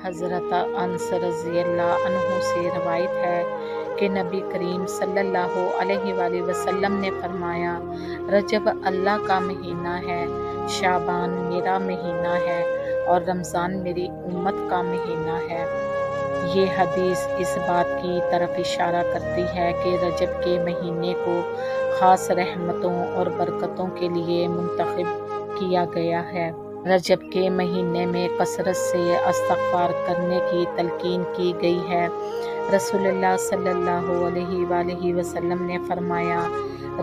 حضرت انس رضی اللہ عنہ سے روایت ہے کہ نبی کریم صلی اللہ علیہ وآلہ وسلم نے فرمایا، رجب اللہ کا مہینہ ہے، شعبان میرا مہینہ ہے اور رمضان میری امت کا مہینہ ہے۔ یہ حدیث اس بات کی طرف اشارہ کرتی ہے کہ رجب کے مہینے کو خاص رحمتوں اور برکتوں کے لیے منتخب کیا گیا ہے۔ رجب کے مہینے میں کثرت سے استغفار کرنے کی تلقین کی گئی ہے۔ رسول اللہ صلی اللہ علیہ وآلہ وسلم نے فرمایا،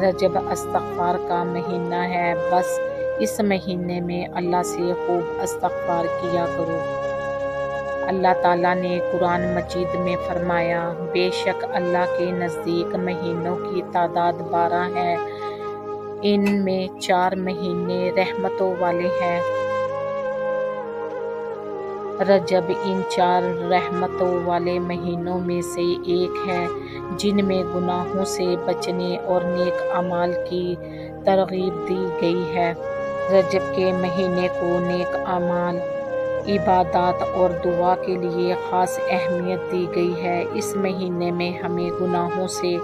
رجب استغفار کا مہینہ ہے، بس اس مہینے میں اللہ سے خوب استغفار کیا کرو۔ اللہ تعالیٰ نے قرآن مجید میں فرمایا، بے شک اللہ کے نزدیک مہینوں کی تعداد 12 ہے، ان میں 4 مہینے رحمتوں والے ہیں۔ رجب ان 4 رحمتوں والے مہینوں میں سے ایک ہے، جن میں گناہوں سے بچنے اور نیک اعمال کی ترغیب دی گئی ہے۔ رجب کے مہینے کو نیک اعمال، عبادات اور دعا کے لیے خاص اہمیت دی گئی ہے۔ اس مہینے میں ہمیں گناہوں سے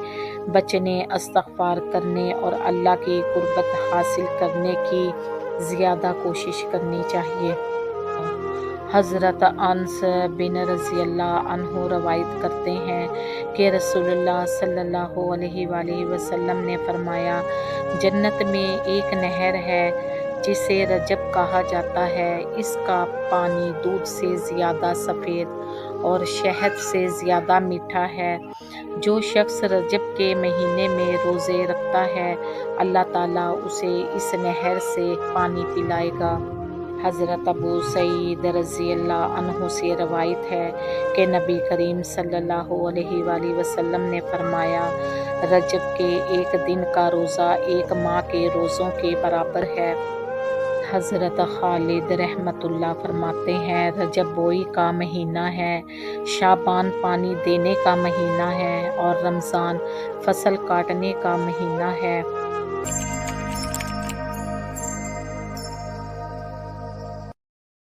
بچنے، استغفار کرنے اور اللہ کی قربت حاصل کرنے کی زیادہ کوشش کرنی چاہیے۔ حضرت انس بن رضی اللہ عنہ روایت کرتے ہیں کہ رسول اللہ صلی اللہ علیہ وآلہ وسلم نے فرمایا، جنت میں ایک نہر ہے جسے رجب کہا جاتا ہے، اس کا پانی دودھ سے زیادہ سفید اور شہد سے زیادہ میٹھا ہے۔ جو شخص رجب کے مہینے میں روزے رکھتا ہے، اللہ تعالیٰ اسے اس نہر سے پانی پلائے گا۔ حضرت ابو سعید رضی اللہ عنہ سے روایت ہے کہ نبی کریم صلی اللہ علیہ وآلہ وسلم نے فرمایا، رجب کے ایک دن کا روزہ 1 ماہ کے روزوں کے برابر ہے۔ حضرت خالد رحمۃ اللہ فرماتے ہیں، رجب بوئی کا مہینہ ہے، شعبان پانی دینے کا مہینہ ہے اور رمضان فصل کاٹنے کا مہینہ ہے۔